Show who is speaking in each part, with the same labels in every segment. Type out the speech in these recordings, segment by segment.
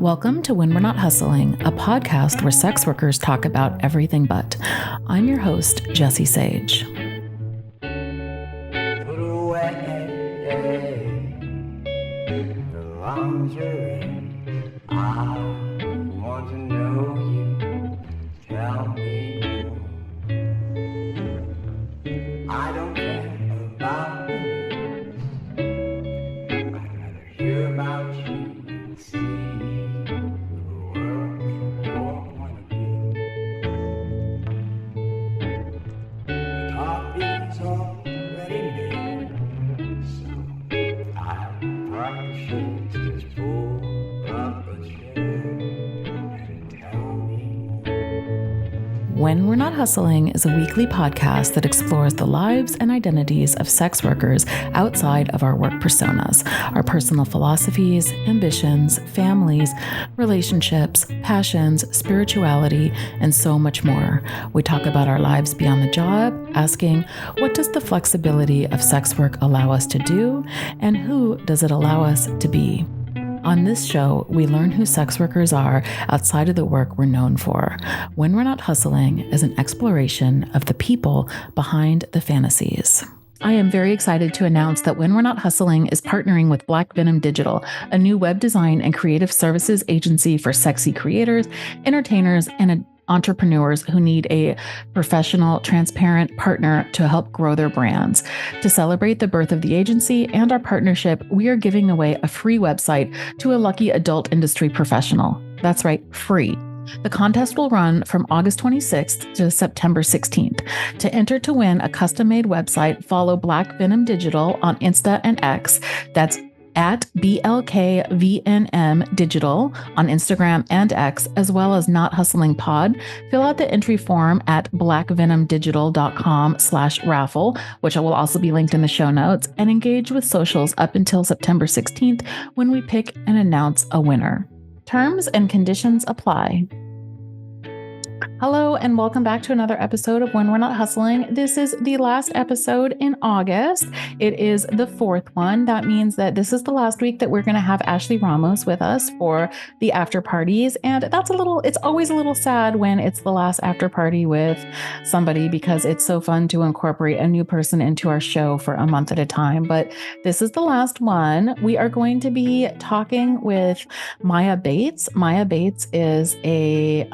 Speaker 1: Welcome to When We're Not Hustling, a podcast where sex workers talk about everything but. I'm your host, Jessie Sage.
Speaker 2: Put away the lingerie. I want to know you. Tell me more. I don't care about the news. I'd rather hear about you and see the world from your point of view. The coffee's already made, so I probably should just pull up a chair and tell me more.
Speaker 1: When We're Not Hustling is a weekly podcast that explores the lives and identities of sex workers outside of our work personas, our personal philosophies, ambitions, families, relationships, passions, spirituality, and so much more. We talk about our lives beyond the job, asking, what does the flexibility of sex work allow us to do, and who does it allow us to be? On this show, we learn who sex workers are outside of the work we're known for. When We're Not Hustling is an exploration of the people behind the fantasies. I am very excited to announce that When We're Not Hustling is partnering with Venom Digital, a new web design and creative services agency for sexy creators, entertainers, and entrepreneurs who need a professional, transparent partner to help grow their brands. To celebrate the birth of the agency and our partnership, we are giving away a free website to a lucky adult industry professional. That's right, free. The contest will run from August 26th to September 16th. To enter to win a custom-made website, follow Venom Digital on Insta and X. That's at BLKVNM Digital on Instagram and X, as well as Not Hustling Pod. Fill out the entry form at blackvenomdigital.com/raffle, which will also be linked in the show notes, and engage with socials up until September 16th when we pick and announce a winner. Terms and conditions apply. Hello, and welcome back to another episode of When We're Not Hustling. This is the last episode in August. It is the fourth one. That means that this is the last week that we're going to have Ashley Ramos with us for the after parties. And it's always a little sad when it's the last after party with somebody because it's so fun to incorporate a new person into our show for a month at a time. But this is the last one. We are going to be talking with Maiia Bates. Maiia Bates is a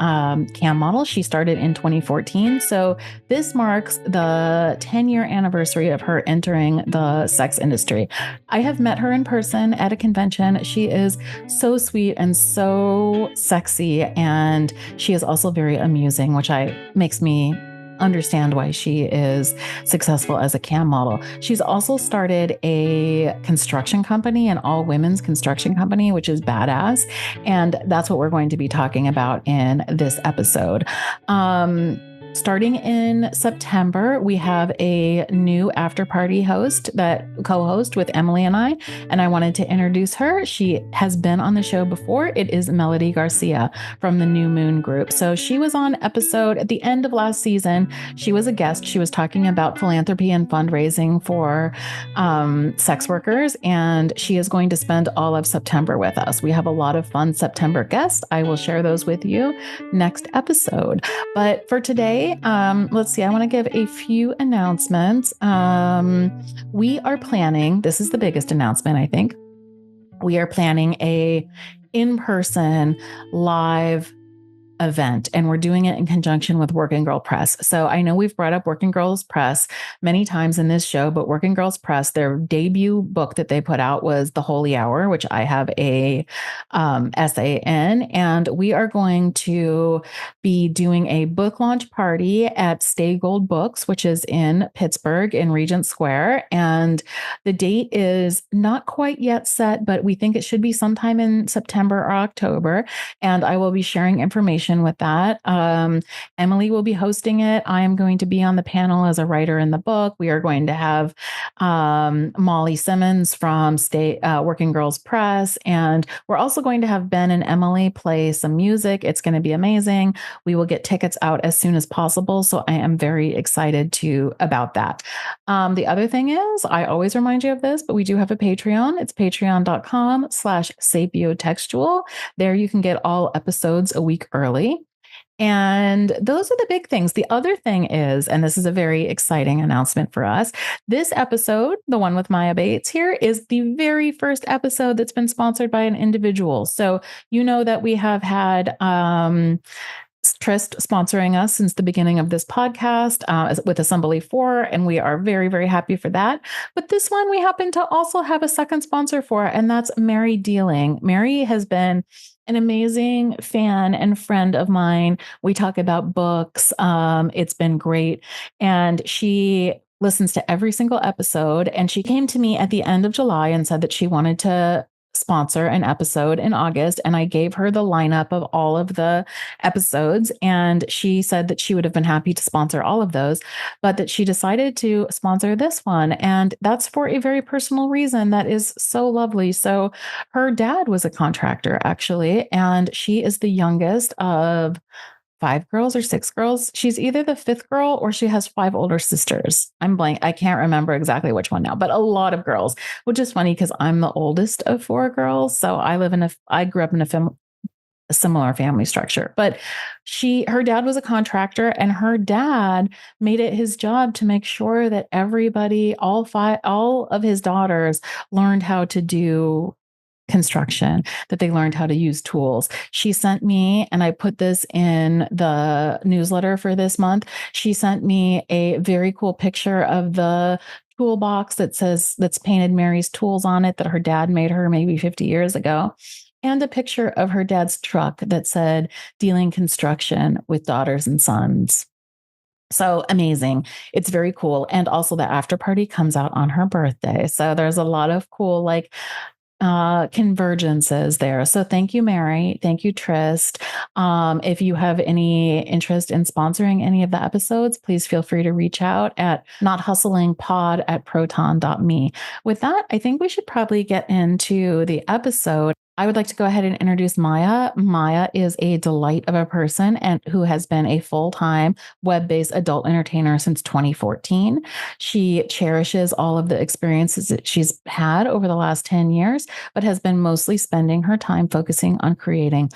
Speaker 1: cam model. She started in 2014. So this marks the 10-year anniversary of her entering the sex industry. I have met her in person at a convention. She is so sweet and so sexy. And she is also very amusing, which makes me understand why she is successful as a cam model. She's also started a construction company, an all women's construction company, which is badass. And that's what we're going to be talking about in this episode. Starting in September, we have a new after party co-host with Emily and I wanted to introduce her. She has been on the show before. It is Melody Garcia from the New Moon Group. So she was on episode at the end of last season. She was a guest. She was talking about philanthropy and fundraising for sex workers, and she is going to spend all of September with us. We have a lot of fun September guests. I will share those with you next episode. But for today, let's see, I want to give a few announcements. We are planning, this is the biggest announcement, I think. We are planning a in-person live event, and we're doing it in conjunction with Working Girl Press. So I know we've brought up Working Girls Press many times in this show, but Working Girls Press, their debut book that they put out was The Holy Hour, which I have a essay in, and we are going to be doing a book launch party at Stay Gold Books, which is in Pittsburgh in Regent Square, and the date is not quite yet set, but we think it should be sometime in September or October, and I will be sharing information conversation with that. Emily will be hosting it. I am going to be on the panel as a writer in the book. We are going to have Molly Simmons from Working Girls Press, and we're also going to have Ben and Emily play some music. It's going to be amazing. We will get tickets out as soon as possible, so I am very excited about that. The other thing is, I always remind you of this, but we do have a Patreon. It's patreon.com/sapiotextual. There you can get all episodes a week early. And those are the big things. The other thing is, and this is a very exciting announcement for us, this episode, the one with Maiia Bates here, is the very first episode that's been sponsored by an individual. So you know that we have had Trist sponsoring us since the beginning of this podcast with Assembly 4, and we are very, very happy for that. But this one we happen to also have a second sponsor for, and that's Mary Dealing. Mary has been an amazing fan and friend of mine. We talk about books. It's been great. And she listens to every single episode. And she came to me at the end of July and said that she wanted to sponsor an episode in August. And I gave her the lineup of all of the episodes. And she said that she would have been happy to sponsor all of those, but that she decided to sponsor this one. And that's for a very personal reason that is so lovely. So her dad was a contractor, actually, and she is the youngest of 5 girls or 6 girls. She's either the 5th girl or she has 5 older sisters. I'm blank. I can't remember exactly which one now, but a lot of girls, which is funny because I'm the oldest of 4 girls. So I grew up in a similar family structure, but her dad was a contractor, and her dad made it his job to make sure that everybody, all of his daughters learned how to do construction, that they learned how to use tools. She sent me, and I put this in the newsletter for this month, she sent me a very cool picture of the toolbox that's painted Mary's tools on it that her dad made her maybe 50 years ago, and a picture of her dad's truck that said dealing construction with daughters and sons. So amazing. It's very cool. And also the after party comes out on her birthday. So there's a lot of cool, convergences there. So thank you, Mary. Thank you, Trist. If you have any interest in sponsoring any of the episodes, please feel free to reach out at nothustlingpod@proton.me. With that, I think we should probably get into the episode. I would like to go ahead and introduce Maiia. Maiia is a delight of a person and who has been a full-time web-based adult entertainer since 2014. She cherishes all of the experiences that she's had over the last 10 years, but has been mostly spending her time focusing on creating,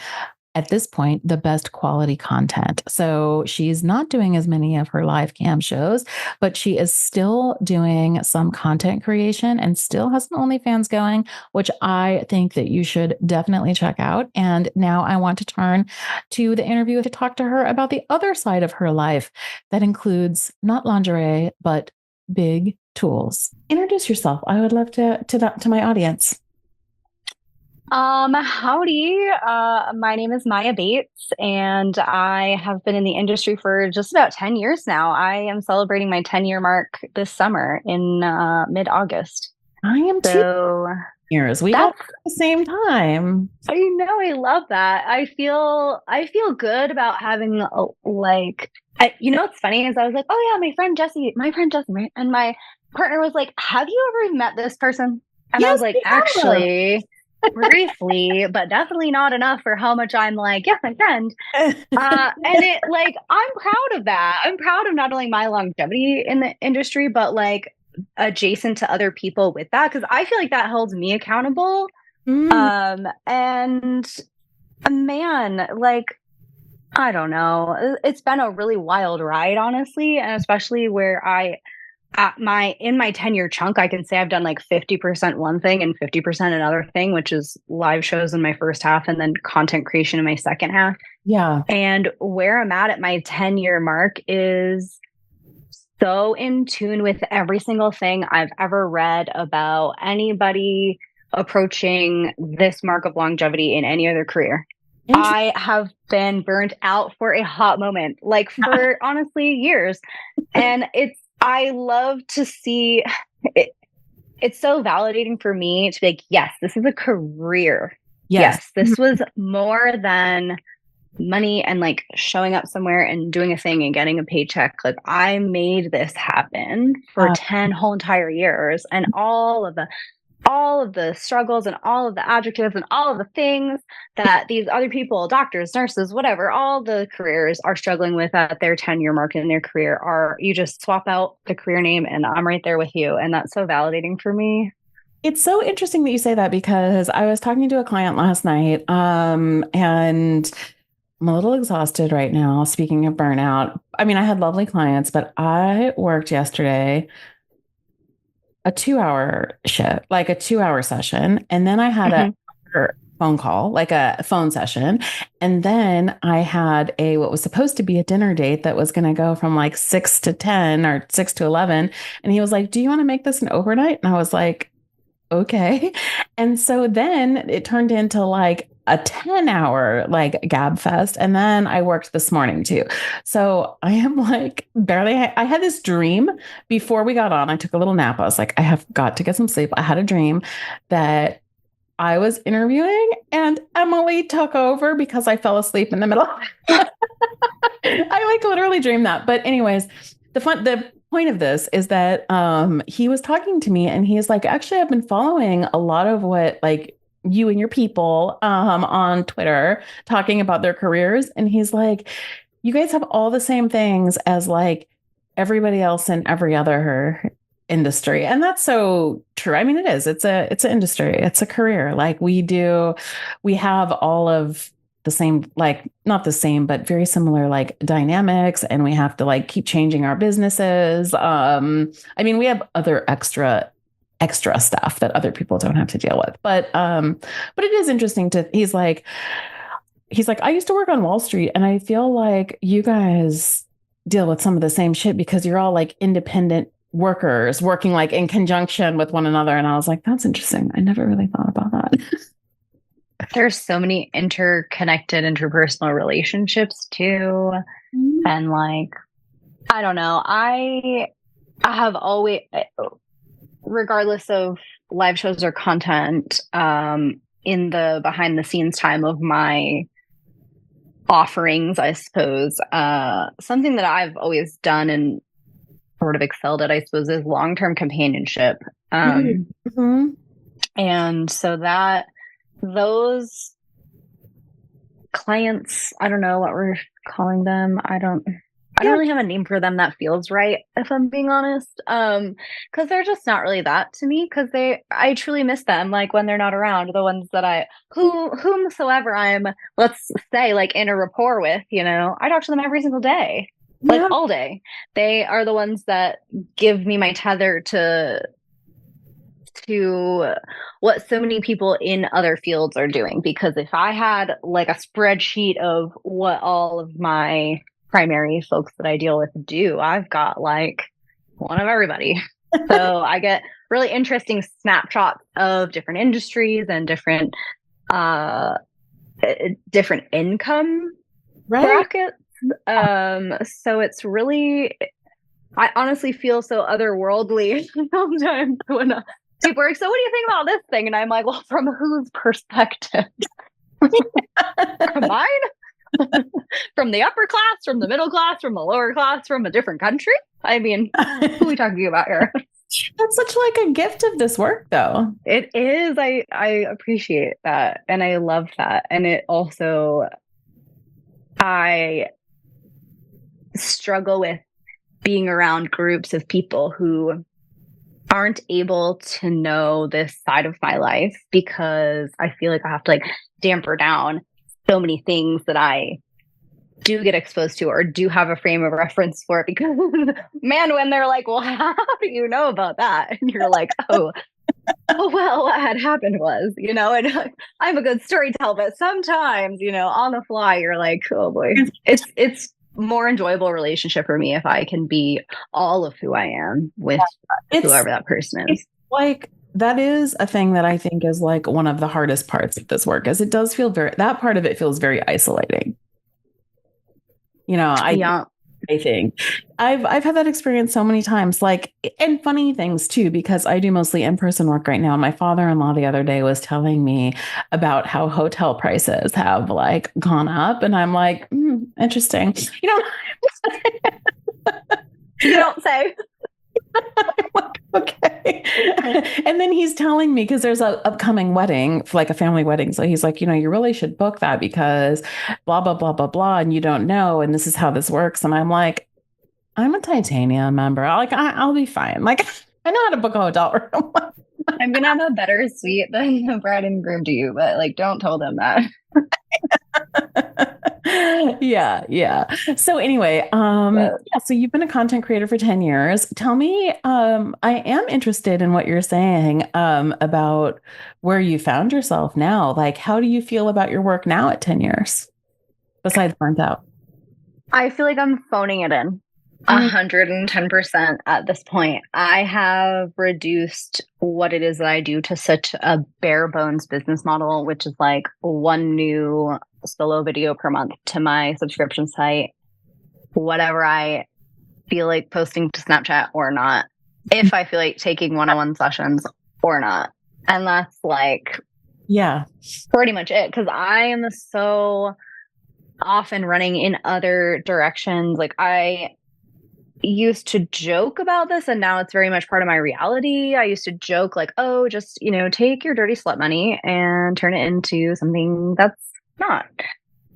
Speaker 1: at this point, the best quality content. So she's not doing as many of her live cam shows, but she is still doing some content creation and still has an OnlyFans going, which I think that you should definitely check out. And now I want to turn to the interview to talk to her about the other side of her life that includes not lingerie, but big tools. Introduce yourself. I would love to my audience.
Speaker 3: Howdy. My name is Maiia Bates, and I have been in the industry for just about 10 years now. I am celebrating my 10-year mark this summer in mid-August.
Speaker 1: I am too. Years. We got at the same time.
Speaker 3: I know. I love that. I feel good about having what's funny is I was like, oh yeah, my friend Jessie, right? And my partner was like, have you ever met this person? And yes, I was like, actually, briefly, but definitely not enough for how much I'm like, yeah, my friend. And it I'm proud of that. I'm proud of not only my longevity in the industry, but adjacent to other people with that, because I feel like that holds me accountable. And man, I don't know. It's been a really wild ride, honestly, and especially where in my 10-year chunk, I can say I've done 50% one thing and 50% another thing, which is live shows in my first half and then content creation in my second half.
Speaker 1: Yeah.
Speaker 3: And where I'm at my 10-year mark is so in tune with every single thing I've ever read about anybody approaching this mark of longevity in any other career. I have been burnt out for a hot moment, for honestly years. And I love to see it. It's so validating for me to be like, yes, this is a career. Yes, this was more than money and like showing up somewhere and doing a thing and getting a paycheck. Like I made this happen for 10 whole entire years, and all of the struggles and all of the adjectives and all of the things that these other people, doctors, nurses, whatever, all the careers are struggling with at their 10-year mark in their career, are you just swap out the career name and I'm right there with you. And that's so validating for me.
Speaker 1: It's so interesting that you say that, because I was talking to a client last night, and I'm a little exhausted right now. Speaking of burnout, I mean, I had lovely clients, but I worked yesterday a 2-hour shift, like a 2-hour session. And then I had a phone call, like a phone session. And then I had what was supposed to be a dinner date that was going to go from like 6 to 10 or 6 to 11. And he was like, do you want to make this an overnight? And I was like, okay. And so then it turned into like a 10-hour like gab fest. And then I worked this morning too. So I am like I had this dream before we got on. I took a little nap. I was like, I have got to get some sleep. I had a dream that I was interviewing and Emily took over because I fell asleep in the middle. I like literally dreamed that. But anyways, the point of this is that he was talking to me and he's like, actually, I've been following a lot of what like you and your people on Twitter talking about their careers. And he's like, you guys have all the same things as like everybody else in every other industry. And that's so true. I mean, it is. It's an industry. It's a career. Like we have all of the same, like not the same, but very similar like dynamics. And we have to like keep changing our businesses. I mean, we have other extra stuff that other people don't have to deal with. But it is interesting he's like, I used to work on Wall Street and I feel like you guys deal with some of the same shit because you're all like independent workers working like in conjunction with one another. And I was like, that's interesting. I never really thought about that.
Speaker 3: There's so many interconnected interpersonal relationships too. Mm-hmm. And like, I don't know, I have always, regardless of live shows or content, in the behind the scenes time of my offerings, I suppose, something that I've always done and sort of excelled at, I suppose, is long-term companionship.
Speaker 1: Mm-hmm.
Speaker 3: And so that those clients, I don't know what we're calling them. I don't really have a name for them that feels right, if I'm being honest. Because they're just not really that to me, because I truly miss them, like when they're not around, the ones that whomsoever I'm, let's say, like in a rapport with, I talk to them every single day, like all day. They are the ones that give me my tether to what so many people in other fields are doing. Because if I had like a spreadsheet of what all of my primary folks that I deal with do, I've got like one of everybody. So I get really interesting snapshots of different industries and different income brackets. So it's really, I honestly feel so otherworldly sometimes when people are like, so what do you think about this thing? And I'm like, well, from whose perspective? From mine? From the upper class, from the middle class, from the lower class, from a different country? I mean, who are we talking about here?
Speaker 1: That's such like a gift of this work, though.
Speaker 3: It is. I appreciate that. And I love that. And it also, I struggle with being around groups of people who aren't able to know this side of my life, because I feel like I have to like damper down so many things that I do get exposed to or do have a frame of reference for it. Because man, when they're like, well, how do you know about that? And you're like, oh well, what had happened was, and I'm a good storyteller, but sometimes, on the fly, you're like, oh boy, it's more enjoyable relationship for me if I can be all of who I am with whoever that person is.
Speaker 1: Like, that is a thing that I think is like one of the hardest parts of this work, is it does feel that part of it feels very isolating. I think I've had that experience so many times, like, and funny things too, because I do mostly in-person work right now. And my father-in-law the other day was telling me about how hotel prices have like gone up. And I'm like, interesting.
Speaker 3: You don't say.
Speaker 1: Okay. And then he's telling me, because there's a upcoming wedding, like a family wedding. So he's like, you really should book that because blah, blah, blah, blah, blah. And you don't know. And this is how this works. And I'm like, I'm a Titanium member. I'll be fine. Like, I know how to book a hotel room.
Speaker 3: I'm going to have a better suite than the bride and groom to you, but like, don't tell them that.
Speaker 1: Yeah. So anyway, so you've been a content creator for 10 years. Tell me, I am interested in what you're saying, about where you found yourself now. Like, how do you feel about your work now at 10 years, besides burnt out?
Speaker 3: I feel like I'm phoning it in 110% at this point. I have reduced what it is that I do to such a bare bones business model, which is like one new solo video per month to my subscription site, whatever I feel like posting to Snapchat or not, if I feel like taking one-on-one sessions or not. And that's like, pretty much it. Because I am so often running in other directions. Like, I used to joke about this, and now it's very much part of my reality. I used to joke like, oh, just, take your dirty slut money and turn it into something that's not.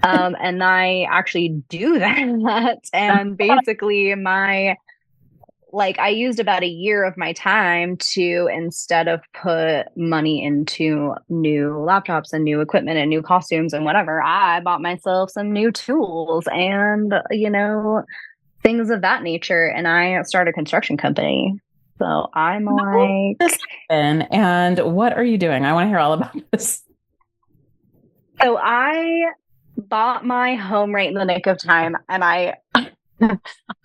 Speaker 3: And I actually do that. And basically I used about a year of my time to, instead of put money into new laptops and new equipment and new costumes and whatever, I bought myself some new tools and, things of that nature. And I started a construction company. So I'm like...
Speaker 1: And what are you doing? I want to hear all about this.
Speaker 3: So I bought my home right in the nick of time. And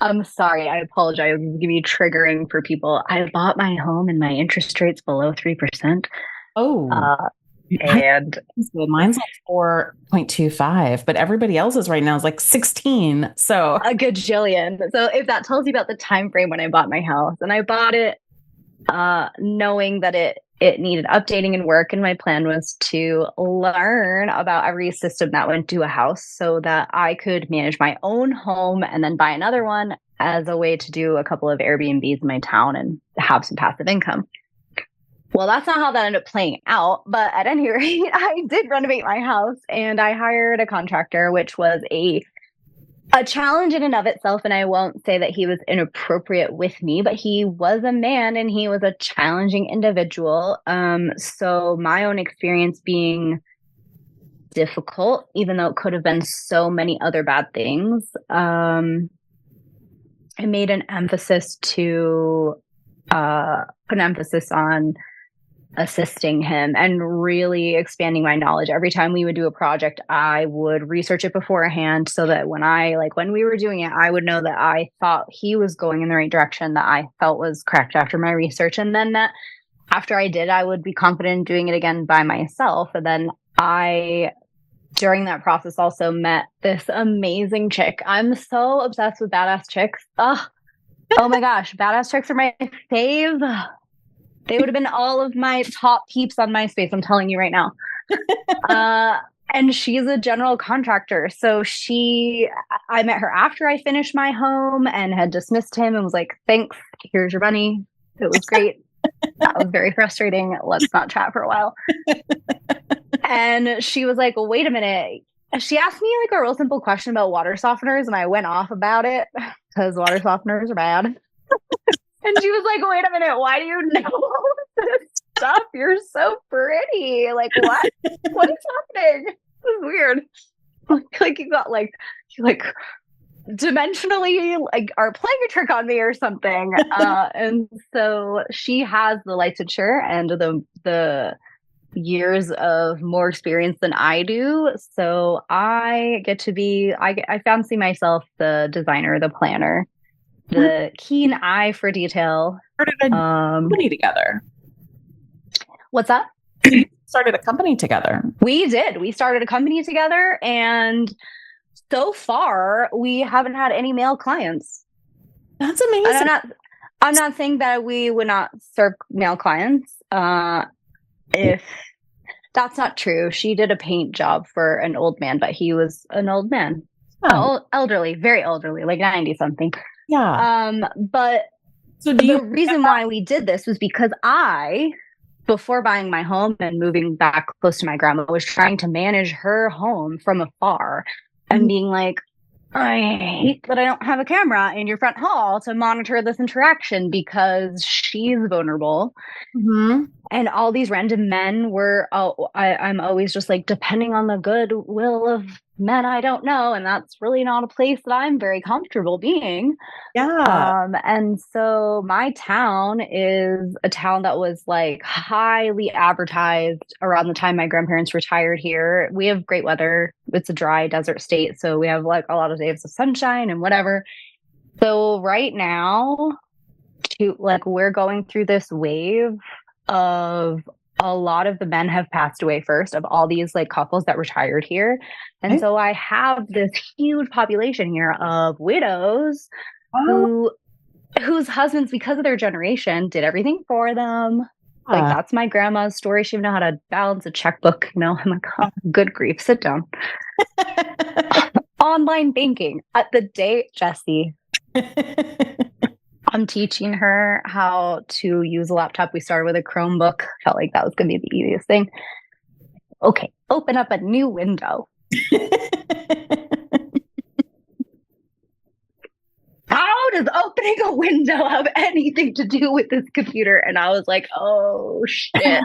Speaker 3: I'm sorry, I apologize. It's going to be triggering for people. I bought my home and my interest rate's below 3%.
Speaker 1: Oh.
Speaker 3: And
Speaker 1: mine's like 4.25, but everybody else's right now is like 16. So
Speaker 3: a gajillion. So if that tells you about the time frame when I bought my house, and I bought it knowing that it needed updating and work, and my plan was to learn about every system that went to a house so that I could manage my own home and then buy another one as a way to do a couple of Airbnbs in my town and have some passive income. Well, that's not how that ended up playing out. But at any rate, I did renovate my house and I hired a contractor, which was a challenge in and of itself. And I won't say that he was inappropriate with me, but he was a man and he was a challenging individual. So my own experience being difficult, even though it could have been so many other bad things, I made an emphasis to put an emphasis on assisting him and really expanding my knowledge. Every time we would do a project, I would research it beforehand so that when we were doing it, I would know that I thought he was going in the right direction, that I felt was correct after my research. And then that after I did, I would be confident in doing it again by myself. And then during that process, also met this amazing chick. I'm so obsessed with badass chicks. Oh my gosh, badass chicks are my fave. They would have been all of my top peeps on MySpace, I'm telling you right now. And she's a general contractor. So I met her after I finished my home and had dismissed him and was like, thanks, here's your money. It was great. That was very frustrating. Let's not chat for a while. And she was like, well, wait a minute. She asked me like a real simple question about water softeners, and I went off about it because water softeners are bad. And she was like, wait a minute, why do you know all this stuff? You're so pretty. Like, what? What is happening? This is weird. Like you got you dimensionally are playing a trick on me or something. And so she has the licensure and the years of more experience than I do. So I get to be, I fancy myself the designer, the planner, the keen eye for detail.
Speaker 1: Started a company together.
Speaker 3: What's that?
Speaker 1: Started a company together.
Speaker 3: We did. We started a company together, and so far, we haven't had any male clients.
Speaker 1: That's amazing.
Speaker 3: And I'm not saying that we would not serve male clients. If that's not true, she did a paint job for an old man, but he was an old man, elderly, very elderly, like 90 something.
Speaker 1: Yeah.
Speaker 3: But
Speaker 1: So
Speaker 3: the reason why we did this was because before buying my home and moving back close to my grandma, was trying to manage her home from afar and being like, I hate that I don't have a camera in your front hall to monitor this interaction because she's vulnerable.
Speaker 1: Mm-hmm.
Speaker 3: And all these random men were, I'm always just like, depending on the goodwill of men I don't know. And that's really not a place that I'm very comfortable being.
Speaker 1: Yeah.
Speaker 3: And so my town is a town that was like highly advertised around the time my grandparents retired here. We have great weather. It's a dry desert state. So we have like a lot of days of sunshine and whatever. So right now, we're going through this wave of a lot of the men have passed away first of all these like couples that retired here. And so I have this huge population here of widows whose husbands, because of their generation, did everything for them. Like, that's my grandma's story. She didn't know how to balance a checkbook. I'm like, oh, good grief, sit down. Online banking at the day, Jessie. I'm teaching her how to use a laptop. We started with a Chromebook. Felt like that was going to be the easiest thing. Okay, open up a new window. How does opening a window have anything to do with this computer? And I was like, oh, shit.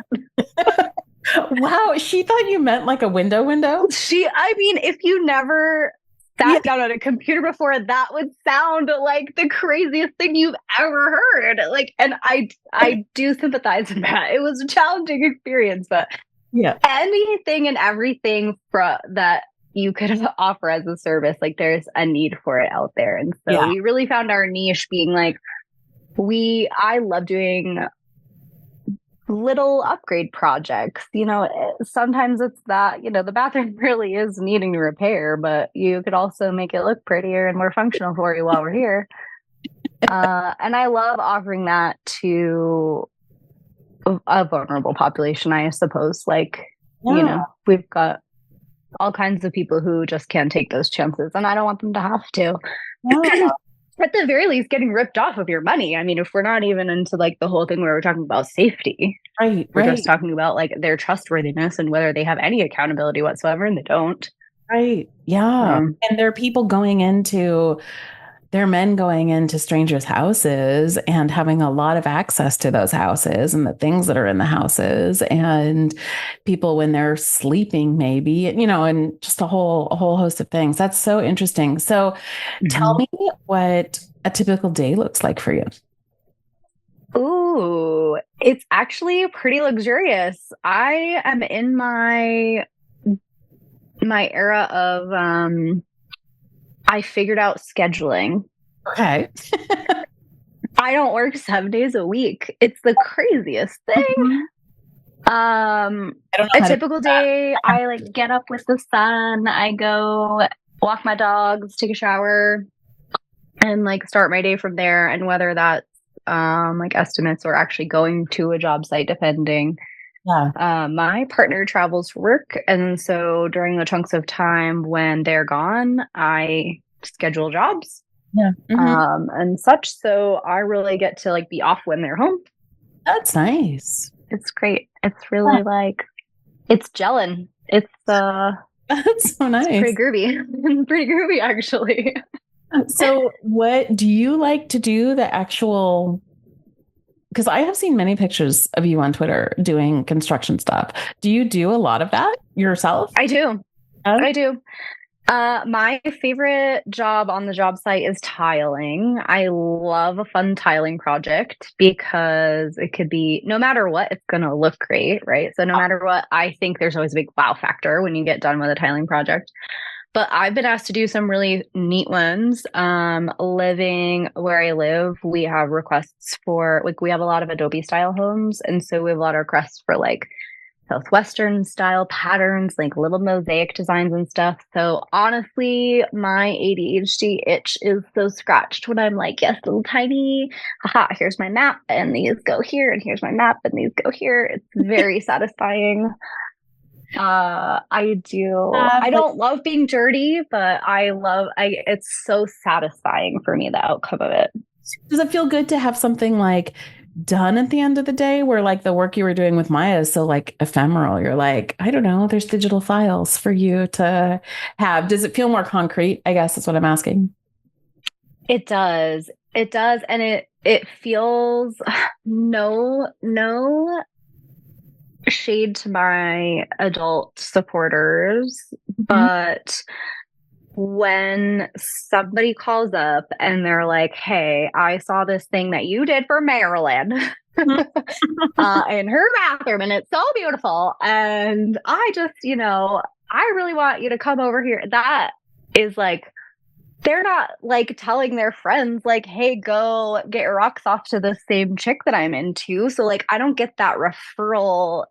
Speaker 1: Wow, she thought you meant like a window?
Speaker 3: If you never sat down at a computer before, that would sound like the craziest thing you've ever heard. Like, and I do sympathize with that. It was a challenging experience, but anything and everything that you could offer as a service, like there's a need for it out there. And so we really found our niche being like, I love doing little upgrade projects. Sometimes it's that, the bathroom really is needing to repair, but you could also make it look prettier and more functional for you while we're here. And I love offering that to a vulnerable population, I suppose. Like, we've got all kinds of people who just can't take those chances, and I don't want them to have to. At the very least, getting ripped off of your money. I mean, if we're not even into like the whole thing where we're talking about safety, we're just talking about like their trustworthiness and whether they have any accountability whatsoever, and they don't.
Speaker 1: Right. Yeah. And there are men going into strangers' houses and having a lot of access to those houses and the things that are in the houses, and people when they're sleeping, maybe, and just a whole host of things. That's so interesting. So tell me what a typical day looks like for you.
Speaker 3: Ooh, it's actually pretty luxurious. I am in my era of, I figured out scheduling.
Speaker 1: Okay.
Speaker 3: I don't work 7 days a week. It's the craziest thing. A typical day, I like get up with the sun. I go walk my dogs, take a shower, and like start my day from there. And whether that's like estimates or actually going to a job site, depending. My partner travels for work, and so during the chunks of time when they're gone, I schedule jobs and such. So I really get to like be off when they're home.
Speaker 1: That's nice.
Speaker 3: It's great. It's really like it's gelling. It's
Speaker 1: that's so nice.
Speaker 3: It's pretty groovy. Pretty groovy, actually.
Speaker 1: So what do you like to do? The actual, because I have seen many pictures of you on Twitter doing construction stuff. Do you do a lot of that yourself?
Speaker 3: I do. I do. My favorite job on the job site is tiling. I love a fun tiling project because it could be, no matter what, it's going to look great, right? So no matter what, I think there's always a big wow factor when you get done with a tiling project. But I've been asked to do some really neat ones. Living where I live, we have requests for, like, we have a lot of Adobe style homes. And so we have a lot of requests for like Southwestern style patterns, like little mosaic designs and stuff. So honestly, my ADHD itch is so scratched when I'm like, yes, little tiny, haha, here's my map, and these go here, and here's my map, and these go here. It's very satisfying. I don't love being dirty, but it's so satisfying for me, the outcome of it.
Speaker 1: Does it feel good to have something like done at the end of the day where like the work you were doing with Maiia is so like ephemeral? You're like, I don't know, there's digital files for you to have. Does it feel more concrete? I guess that's what I'm asking.
Speaker 3: It does. It does. And it feels no shade to my adult supporters, but when somebody calls up and they're like, hey, I saw this thing that you did for Marilyn in her bathroom, and it's so beautiful, and I just, I really want you to come over here. That is like, they're not like telling their friends like, hey, go get your rocks off to the same chick that I'm into. So like, I don't get that referral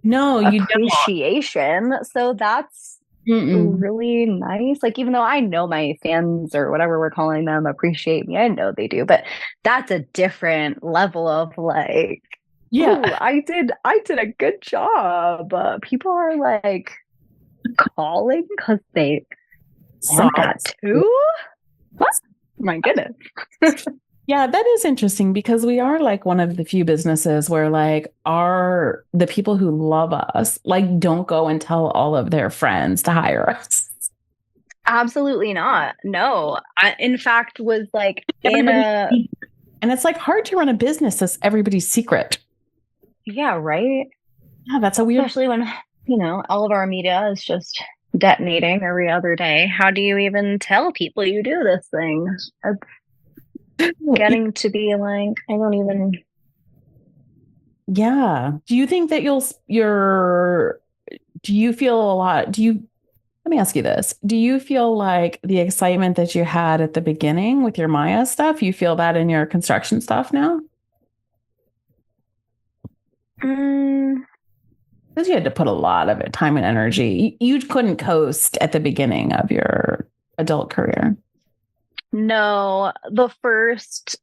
Speaker 3: appreciation. So that's really nice. Like, even though I know my fans or whatever we're calling them appreciate me, I know they do, but that's a different level of like, yeah, I did a good job. People are like calling because they want that too. What? My goodness.
Speaker 1: Yeah, that is interesting because we are like one of the few businesses where like the people who love us like don't go and tell all of their friends to hire us.
Speaker 3: Absolutely not. No, I in fact was like and
Speaker 1: it's like hard to run a business that's everybody's secret.
Speaker 3: Yeah, right.
Speaker 1: Yeah, that's a weird,
Speaker 3: especially when all of our media is just detonating every other day. How do you even tell people you do this thing? It's getting to be like, I don't even.
Speaker 1: Yeah. Do you think that let me ask you this. Do you feel like the excitement that you had at the beginning with your Maiia stuff, you feel that in your construction stuff now? Because you had to put a lot of time and energy. You couldn't coast at the beginning of your adult career.
Speaker 3: No, the first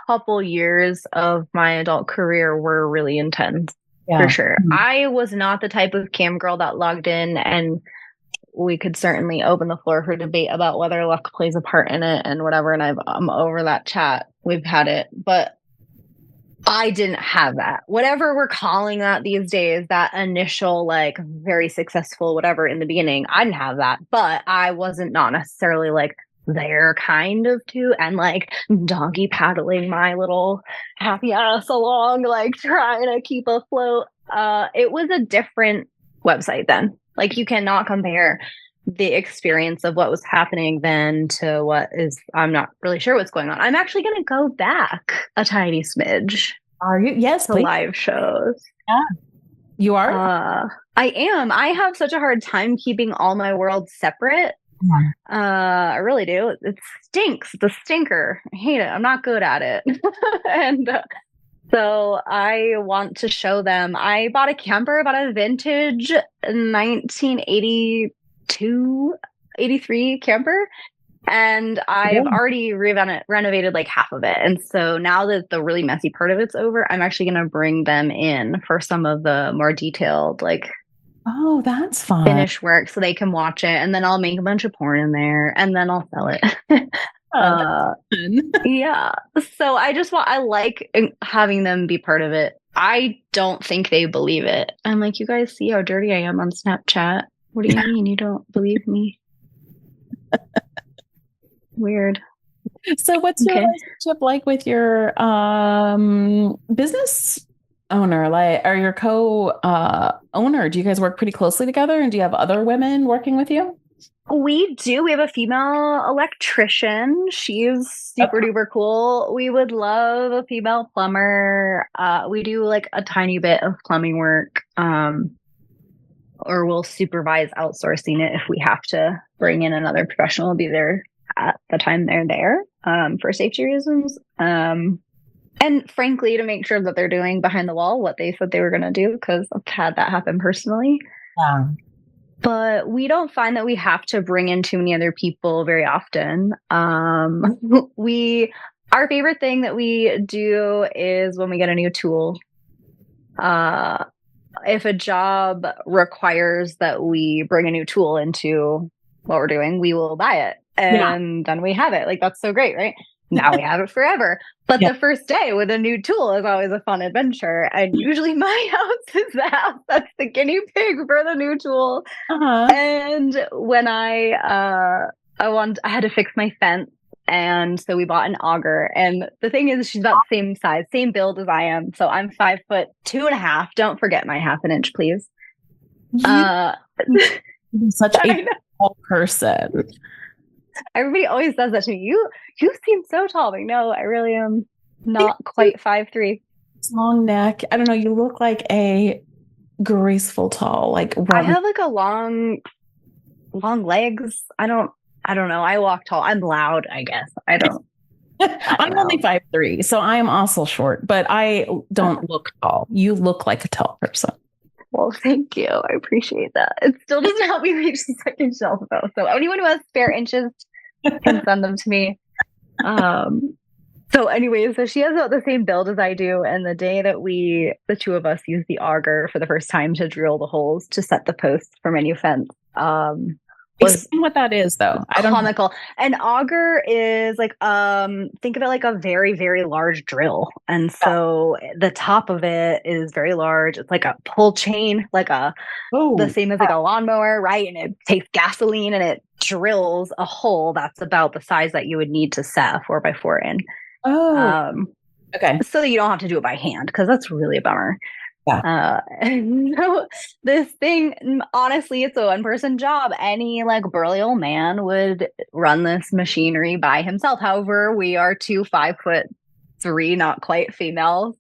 Speaker 3: couple years of my adult career were really intense, for sure. I was not the type of cam girl that logged in, and we could certainly open the floor for debate about whether luck plays a part in it and whatever. And I'm over that chat. We've had it, but I didn't have that. Whatever we're calling that these days, that initial, like, very successful whatever in the beginning, I didn't have that, but I wasn't not necessarily like there kind of too, and like donkey paddling my little happy ass along, like trying to keep afloat. It was a different website then. Like, you cannot compare the experience of what was happening then to what is. I'm not really sure what's going on. I'm actually going to go back a tiny smidge.
Speaker 1: Are you? Yes,
Speaker 3: to
Speaker 1: please.
Speaker 3: Live shows.
Speaker 1: Yeah, you are.
Speaker 3: I am. I have such a hard time keeping all my worlds separate. I really do. It stinks. The stinker. I hate it. I'm not good at it. And so I want to show them. I bought a camper, bought a vintage 1982, 83 camper. And I've already renovated like half of it. And so now that the really messy part of it's over, I'm actually going to bring them in for some of the more detailed, like,
Speaker 1: oh, that's fun.
Speaker 3: Finish work so they can watch it, and then I'll make a bunch of porn in there, and then I'll sell it. Yeah. So I like having them be part of it. I don't think they believe it. I'm like, you guys see how dirty I am on Snapchat? What do you mean you don't believe me? Weird.
Speaker 1: So what's your relationship like with your business owner, like, or your co-owner? Do you guys work pretty closely together, and do you have other women working with you?
Speaker 3: We do. We have a female electrician. She's super duper cool. We would love a female plumber. We do like a tiny bit of plumbing work, or we'll supervise outsourcing it if we have to bring in another professional. Be there at the time they're there, for safety reasons. And frankly, to make sure that they're doing behind the wall what they said they were going to do, because I've had that happen personally.
Speaker 1: Yeah.
Speaker 3: But we don't find that we have to bring in too many other people very often. Our favorite thing that we do is when we get a new tool. If a job requires that we bring a new tool into what we're doing, we will buy it. And then we have it. Like, that's so great, right? Now we have it forever. But the first day with a new tool is always a fun adventure. And usually my house is the house that's the guinea pig for the new tool. And when I had to fix my fence. And so we bought an auger. And the thing is, she's about the same size, same build as I am. So I'm 5'2.5". Don't forget my half an inch, please.
Speaker 1: You're such a tall person.
Speaker 3: Everybody always says that to me. You seem so tall. But no, I really am not quite 5'3".
Speaker 1: Long neck. I don't know. You look like a graceful tall. Like
Speaker 3: I have like a long legs. I don't know. I walk tall. I'm loud, I guess.
Speaker 1: I'm only 5'3", so I am also short, but I don't look tall. You look like a tall person.
Speaker 3: Well, thank you. I appreciate that. It still doesn't help me reach the second shelf, though. So anyone who has spare inches can send them to me. So anyways, so she has about the same build as I do. And the day that the two of us used the auger for the first time to drill the holes to set the posts for my new fence,
Speaker 1: explain what that is, though. I don't
Speaker 3: comical. An auger is like think of it like a very, very large drill, and so the top of it is very large. It's like a pull chain, like the same as like a lawnmower, right? And it takes gasoline and it drills a hole that's about the size that you would need to set a 4x4 in. Okay. So that you don't have to do it by hand, because that's really a bummer. And so this thing, honestly, it's a one-person job. Any like burly old man would run this machinery by himself. However, we are two 5'3", not quite females,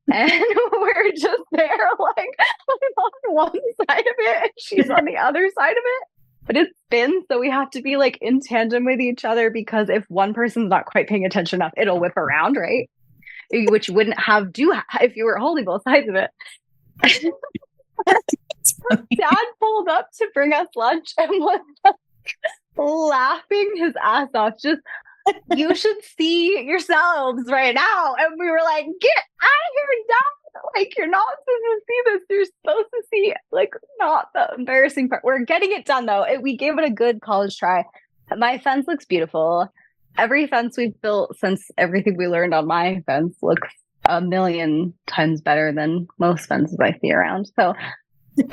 Speaker 3: and we're just there like I'm on one side of it and she's on the other side of it. But it spins, so we have to be like in tandem with each other, because if one person's not quite paying attention enough, it'll whip around, right? Which you wouldn't if you were holding both sides of it. Dad pulled up to bring us lunch and was laughing his ass off. Just, you should see yourselves right now. And we were like, get out of here, Dad. Like, you're not supposed to see this. You're supposed to see, like, not the embarrassing part. We're getting it done, though. We gave it a good college try. My fence looks beautiful. Every fence we've built since everything we learned on my fence looks a million times better than most fences I see around. So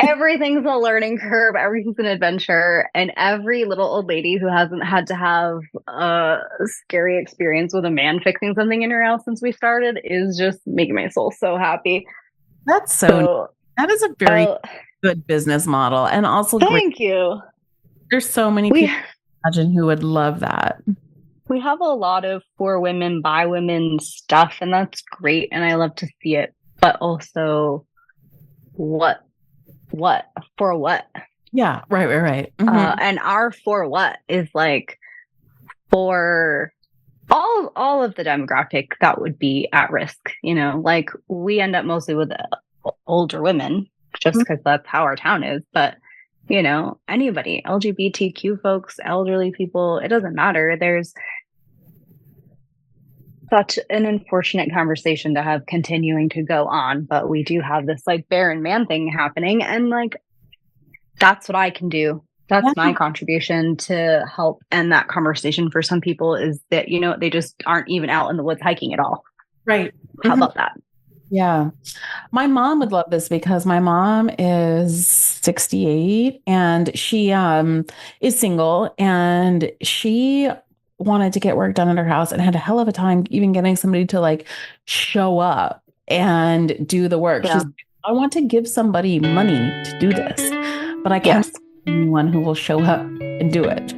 Speaker 3: everything's a learning curve. Everything's an adventure. And every little old lady who hasn't had to have a scary experience with a man fixing something in her house since we started is just making my soul so happy.
Speaker 1: That's that is a very good business model. And also,
Speaker 3: thank you.
Speaker 1: There's so many people, imagine, who would love that.
Speaker 3: We have a lot of for women, by women stuff, and that's great. And I love to see it. But also, what? For what?
Speaker 1: Yeah, right. Mm-hmm.
Speaker 3: And our for what is like for all of the demographic that would be at risk. You know, like we end up mostly with older women, just because that's how our town is. But you know, anybody, LGBTQ folks, elderly people, it doesn't matter. There's such an unfortunate conversation to have continuing to go on, but we do have this like barren man thing happening, and like that's what I can do. That's my contribution to help end that conversation for some people, is that, you know, they just aren't even out in the woods hiking at all.
Speaker 1: Right.
Speaker 3: How about that?
Speaker 1: Yeah. My mom would love this, because my mom is 68 and she is single, and she wanted to get work done at her house and had a hell of a time even getting somebody to like show up and do the work. She's like, I want to give somebody money to do this, but I can't find anyone who will show up and do it.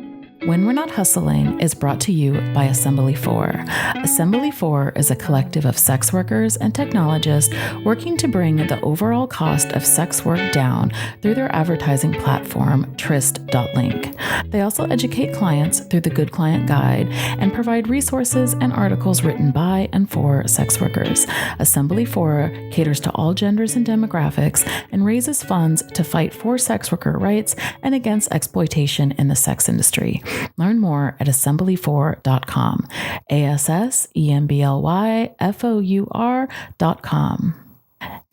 Speaker 1: When We're Not Hustling is brought to you by Assembly 4. Assembly 4 is a collective of sex workers and technologists working to bring the overall cost of sex work down through their advertising platform, Trist.link. They also educate clients through the Good Client Guide and provide resources and articles written by and for sex workers. Assembly 4 caters to all genders and demographics and raises funds to fight for sex worker rights and against exploitation in the sex industry. Learn more at assembly4.com. ASSEMBLYFOUR.com.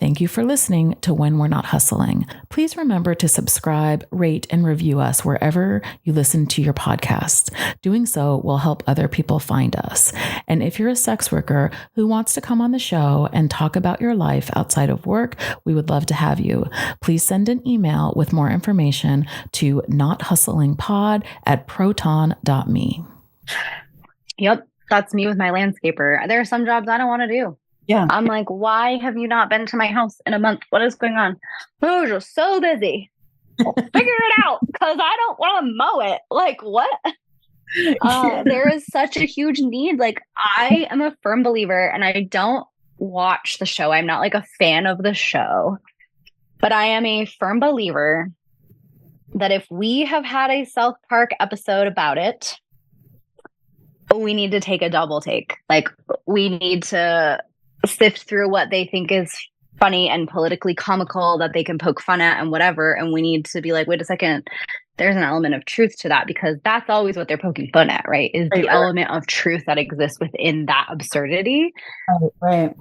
Speaker 1: Thank you for listening to When We're Not Hustling. Please remember to subscribe, rate, and review us wherever you listen to your podcasts. Doing so will help other people find us. And if you're a sex worker who wants to come on the show and talk about your life outside of work, we would love to have you. Please send an email with more information to nothustlingpod@proton.me.
Speaker 3: Yep, that's me with my landscaper. There are some jobs I don't want to do.
Speaker 1: Yeah.
Speaker 3: I'm like, why have you not been to my house in a month? What is going on? Oh, you're so busy. Well, figure it out, because I don't want to mow it. Like, what? There is such a huge need. Like, I am a firm believer, and I don't watch the show. I'm not like a fan of the show, but I am a firm believer that if we have had a South Park episode about it, we need to take a double take. Like, we need to sift through what they think is funny and politically comical that they can poke fun at and whatever. And we need to be like, wait a second, there's an element of truth to that, because that's always what they're poking fun at, right? Is the element of truth that exists within that absurdity.
Speaker 1: Right.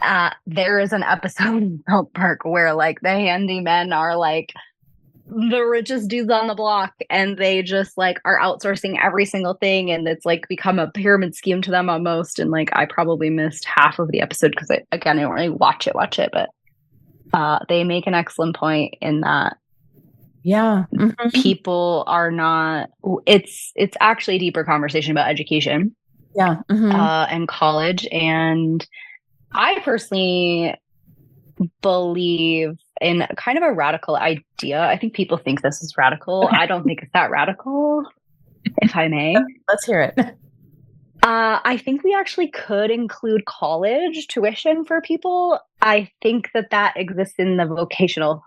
Speaker 3: There is an episode in South Park where like the handymen are like the richest dudes on the block, and they just like are outsourcing every single thing, and it's like become a pyramid scheme to them almost. And like, I probably missed half of the episode because I don't really watch it, but they make an excellent point in that.
Speaker 1: Yeah. Mm-hmm.
Speaker 3: People are not, it's actually a deeper conversation about education.
Speaker 1: Yeah. Mm-hmm.
Speaker 3: And college. And I personally believe in kind of a radical idea. I think people think this is radical. I don't think it's that radical, if I may.
Speaker 1: Let's hear it.
Speaker 3: I think we actually could include college tuition for people. I think that exists in the vocational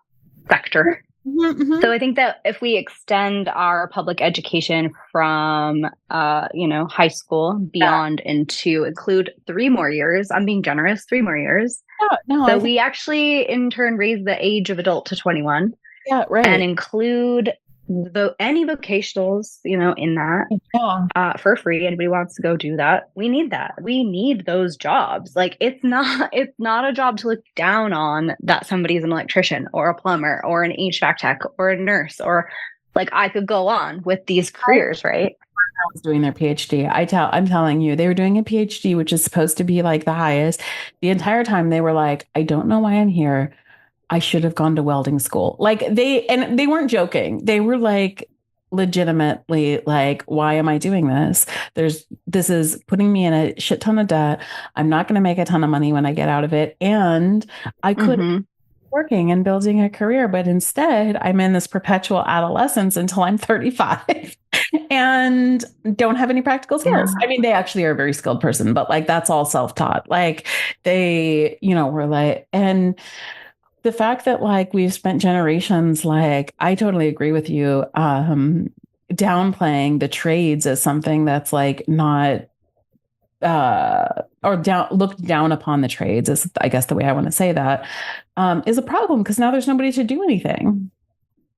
Speaker 3: sector.
Speaker 1: Mm-hmm.
Speaker 3: So I think that if we extend our public education from, high school beyond into include 3 more years, I'm being generous, 3 more years.
Speaker 1: Yeah, no,
Speaker 3: so we actually in turn raise the age of adult to 21.
Speaker 1: Yeah, right.
Speaker 3: And include any vocationals, in that for free. Anybody wants to go do that. We need that. We need those jobs. Like, it's not a job to look down on that somebody's an electrician or a plumber or an HVAC tech or a nurse, or like, I could go on with these careers, right?
Speaker 1: I was doing their PhD. I'm telling you, they were doing a PhD, which is supposed to be like the highest. The entire time they were like, I don't know why I'm here. I should have gone to welding school. Like, they weren't joking. They were like legitimately like, why am I doing this? This is putting me in a shit ton of debt. I'm not going to make a ton of money when I get out of it. And I could be working and building a career, but instead I'm in this perpetual adolescence until I'm 35 and don't have any practical skills. I mean, they actually are a very skilled person, but like, that's all self-taught. Like, they, were like, and the fact that like we've spent generations, like, I totally agree with you, downplaying the trades as something that's like not, looked down upon the trades is, I guess, the way I want to say that, is a problem, because now there's nobody to do anything.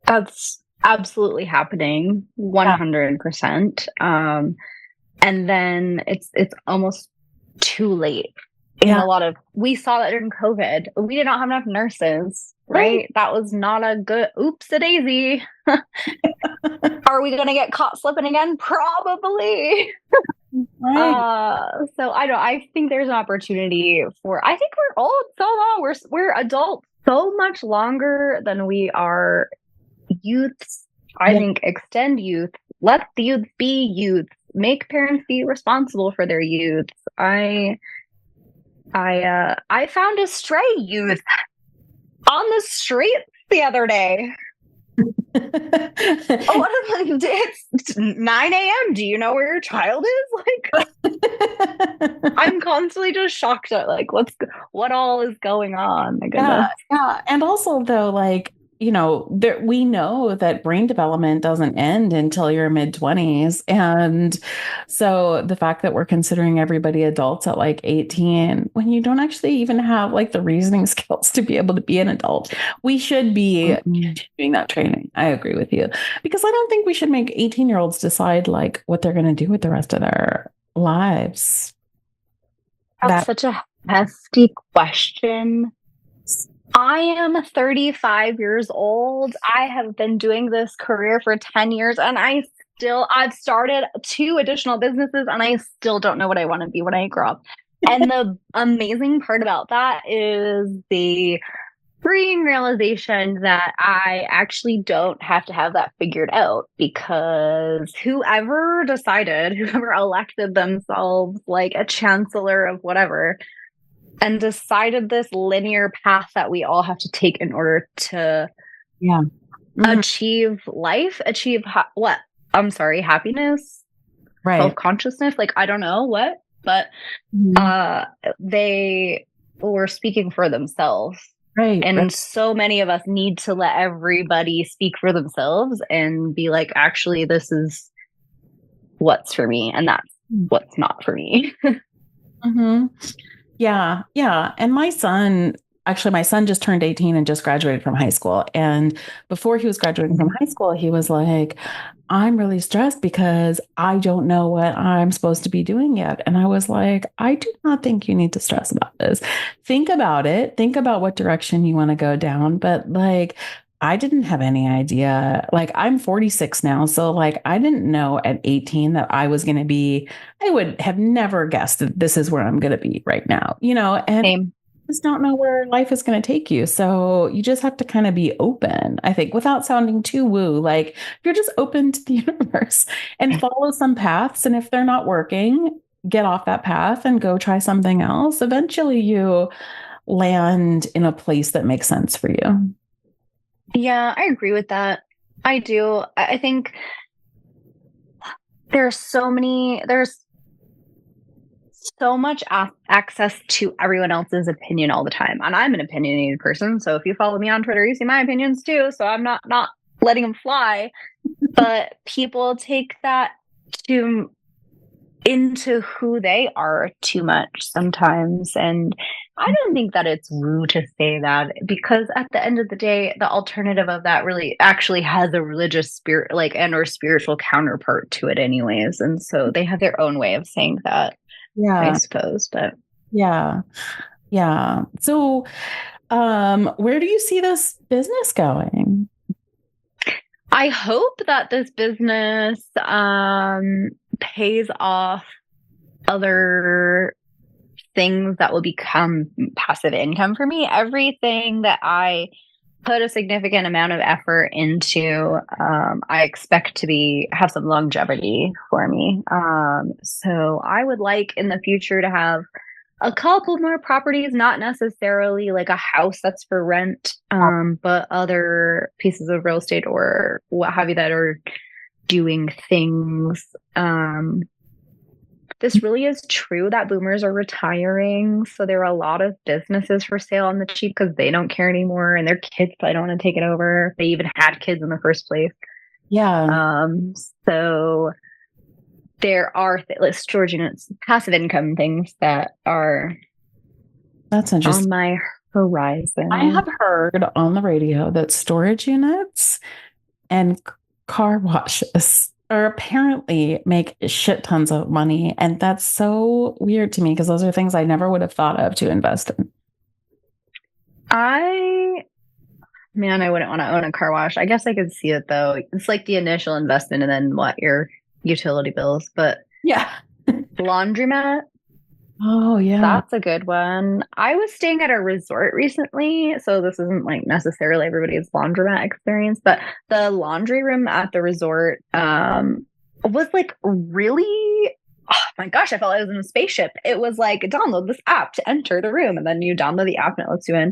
Speaker 3: That's absolutely happening, 100%. And then it's almost too late. We saw that during COVID. We did not have enough nurses, right? That was not a good, oops-a-daisy. Are we going to get caught slipping again? Probably. Right. So I think there's an opportunity I think we're old so long. We're adults so much longer than we are youths. I think extend youth. Let the youth be youth. Make parents be responsible for their youth. I found a stray youth on the streets the other day. Oh, what if it's 9 a.m.? Do you know where your child is? Like, I'm constantly just shocked at like what all is going on. My goodness.
Speaker 1: Yeah. And also though, like, we know that brain development doesn't end until your mid-20s. And so the fact that we're considering everybody adults at like 18, when you don't actually even have like the reasoning skills to be able to be an adult, we should be doing that training. I agree with you. Because I don't think we should make 18-year-olds decide like what they're going to do with the rest of their lives.
Speaker 3: That's such a hefty question. I am 35 years old. I have been doing this career for 10 years and I've started 2 additional businesses and I still don't know what I want to be when I grow up. And the amazing part about that is the freeing realization that I actually don't have to have that figured out, because whoever elected themselves like a chancellor of whatever and decided this linear path that we all have to take in order to achieve life, happiness,
Speaker 1: right,
Speaker 3: self-consciousness, like I don't know what, but they were speaking for themselves,
Speaker 1: right?
Speaker 3: And so many of us need to let everybody speak for themselves and be like, actually, this is what's for me and that's what's not for me.
Speaker 1: Yeah. And my son just turned 18 and just graduated from high school. And before he was graduating from high school, he was like, I'm really stressed because I don't know what I'm supposed to be doing yet. And I was like, I do not think you need to stress about this. Think about it. Think about what direction you want to go down. But like, I didn't have any idea. Like, I'm 46 now. So like, I didn't know at 18 that I would have never guessed that this is where I'm going to be right now, and
Speaker 3: Same.
Speaker 1: just don't know where life is going to take you. So you just have to kind of be open, I think, without sounding too woo. Like, you're just open to the universe and follow some paths. And if they're not working, get off that path and go try something else. Eventually you land in a place that makes sense for you.
Speaker 3: Yeah, I agree with that. I do. I think there's so much access to everyone else's opinion all the time. And I'm an opinionated person. So if you follow me on Twitter, you see my opinions too. So I'm not letting them fly. But people take that into who they are too much sometimes. And I don't think that it's rude to say that, because at the end of the day, the alternative of that really actually has a religious spirit, like, and or spiritual counterpart to it anyways. And so they have their own way of saying that. Yeah, I suppose. But
Speaker 1: yeah. So where do you see this business going?
Speaker 3: I hope that this business pays off other things that will become passive income for me. Everything that I put a significant amount of effort into, I expect to have some longevity for me. So I would like in the future to have a couple more properties, not necessarily like a house that's for rent, but other pieces of real estate or what have you that are doing things. This really is true that boomers are retiring. So there are a lot of businesses for sale on the cheap because they don't care anymore. And their kids probably don't want to take it over. They even had kids in the first place.
Speaker 1: Yeah.
Speaker 3: So there are storage units, passive income things that are
Speaker 1: that's interesting
Speaker 3: on my horizon.
Speaker 1: I have heard on the radio that storage units and car washes are apparently make shit tons of money. And that's so weird to me because those are things I never would have thought of to invest in.
Speaker 3: I wouldn't want to own a car wash. I guess I could see it though. It's like the initial investment and then your utility bills. But
Speaker 1: yeah.
Speaker 3: Laundromat.
Speaker 1: Oh yeah.
Speaker 3: That's a good one. I was staying at a resort recently, so this isn't like necessarily everybody's laundromat experience, but the laundry room at the resort was like really, oh my gosh, I felt like I was in a spaceship. It was like, download this app to enter the room, and then you download the app and it lets you in.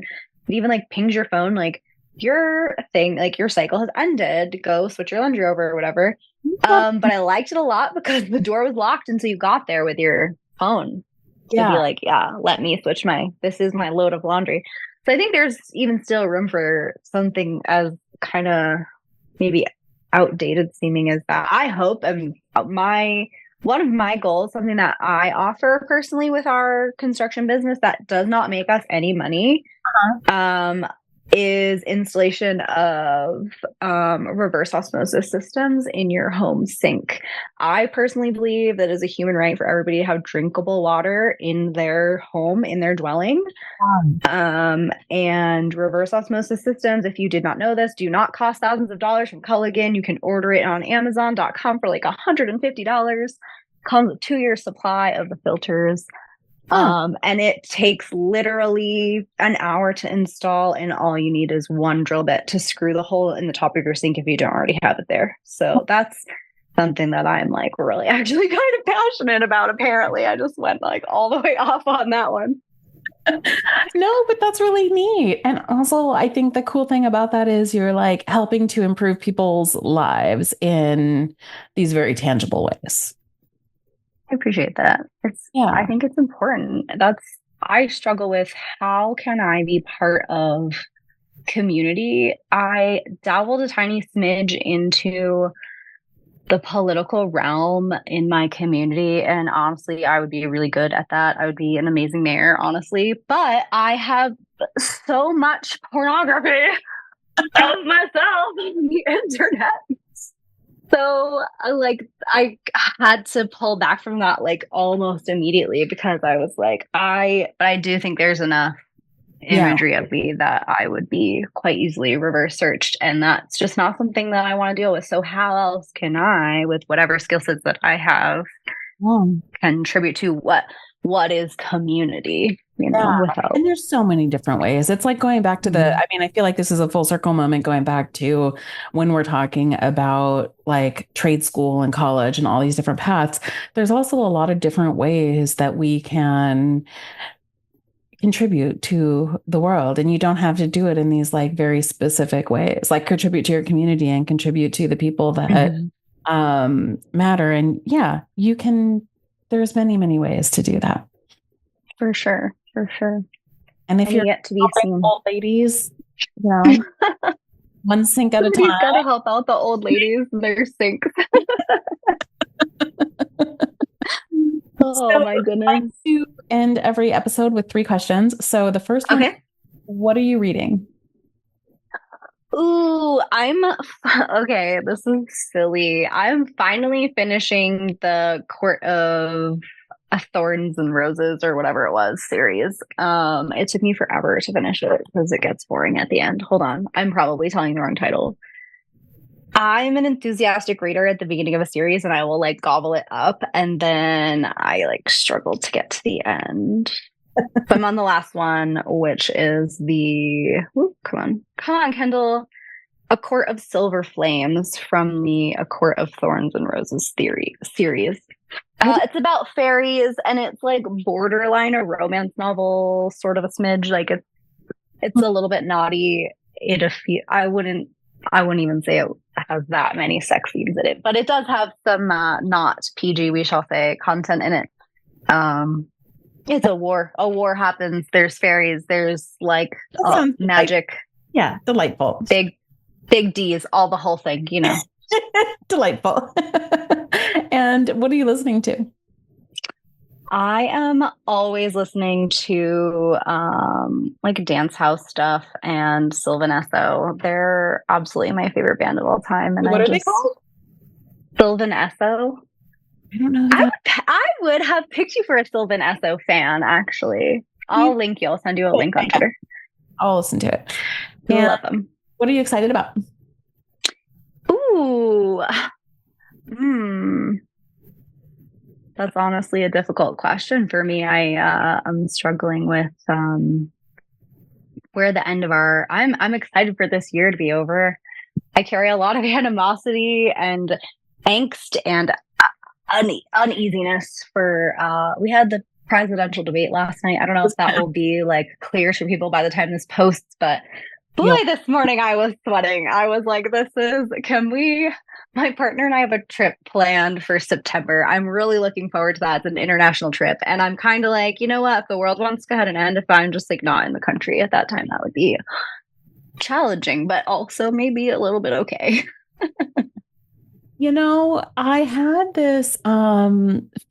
Speaker 3: It even like pings your phone like, your thing, like your cycle has ended. Go switch your laundry over or whatever. But I liked it a lot because the door was locked until you got there with your phone to be like, yeah, let me switch this is my load of laundry. So I think there's even still room for something as kind of maybe outdated seeming as that. I hope, and one of my goals, something that I offer personally with our construction business that does not make us any money, is installation of reverse osmosis systems in your home sink. I personally believe that it's a human right for everybody to have drinkable water in their home, in their dwelling. And reverse osmosis systems, if you did not know this, do not cost thousands of dollars from Culligan. You can order it on Amazon.com for like $150. Comes with 2-year supply of the filters. And it takes literally an hour to install, and all you need is one drill bit to screw the hole in the top of your sink if you don't already have it there. So that's something that I'm like really actually kind of passionate about. Apparently, I just went like all the way off on that one.
Speaker 1: No, but that's really neat. And also, I think the cool thing about that is you're like helping to improve people's lives in these very tangible ways.
Speaker 3: I appreciate that. I think it's important. I struggle with how can I be part of community. I dabbled a tiny smidge into the political realm in my community, and honestly, I would be really good at that. I would be an amazing mayor, honestly, but I have so much pornography of myself on the internet. So I had to pull back from that like almost immediately because I was like, I do think there's enough imagery of me that I would be quite easily reverse searched. And that's just not something that I want to deal with. So how else can I, with whatever skill sets that I have, contribute to what is community? Without.
Speaker 1: And there's so many different ways. It's like going back to I feel like this is a full circle moment going back to when we're talking about like trade school and college and all these different paths. There's also a lot of different ways that we can contribute to the world, and you don't have to do it in these like very specific ways, like contribute to your community and contribute to the people that matter. And you can, there's many ways to do that.
Speaker 3: For sure.
Speaker 1: And if you're
Speaker 3: yet to be seen,
Speaker 1: old ladies, one sink at a time.
Speaker 3: You've got to help out the old ladies in their sinks. Oh my goodness.
Speaker 1: I like to end every episode with 3 questions. So the first one, what are you reading?
Speaker 3: Ooh, okay, this is silly. I'm finally finishing the Court of Thorns and Roses or whatever it was series. It took me forever to finish it because it gets boring at the end. Hold on, I'm probably telling the wrong title. I'm an enthusiastic reader at the beginning of a series, and I will like gobble it up, and then I like struggle to get to the end. So I'm on the last one, which is come on, Kendall. A Court of Silver Flames from the A Court of Thorns and Roses series. It's about fairies, and it's like borderline a romance novel, sort of a smidge. Like it's a little bit naughty. I wouldn't even say it has that many sex scenes in it, but it does have some not PG, we shall say, content in it. It's a war. A war happens. There's fairies. There's like magic.
Speaker 1: Delightful.
Speaker 3: Big D's, all the whole thing,
Speaker 1: Delightful. And what are you listening to?
Speaker 3: I am always listening to like dance house stuff and Sylvan Esso. They're absolutely my favorite band of all time. And
Speaker 1: what are they called?
Speaker 3: Sylvan Esso.
Speaker 1: I don't know.
Speaker 3: I would have picked you for a Sylvan Esso fan, actually. I'll link you. I'll send you a link on Twitter.
Speaker 1: I'll listen to it.
Speaker 3: I love them.
Speaker 1: What are you excited about?
Speaker 3: Ooh. That's honestly a difficult question for me. I'm struggling with where the end of I'm excited for this year to be over. I carry a lot of animosity and angst and uneasiness for we had the presidential debate last night. I don't know if that will be like clear to people by the time this posts, but Boy, this morning I was sweating. I was like, my partner and I have a trip planned for September. I'm really looking forward to that. It's an international trip. And I'm kind of like, you know what? If the world wants to go ahead and end, if I'm just like not in the country at that time, that would be challenging, but also maybe a little bit okay.
Speaker 1: I had this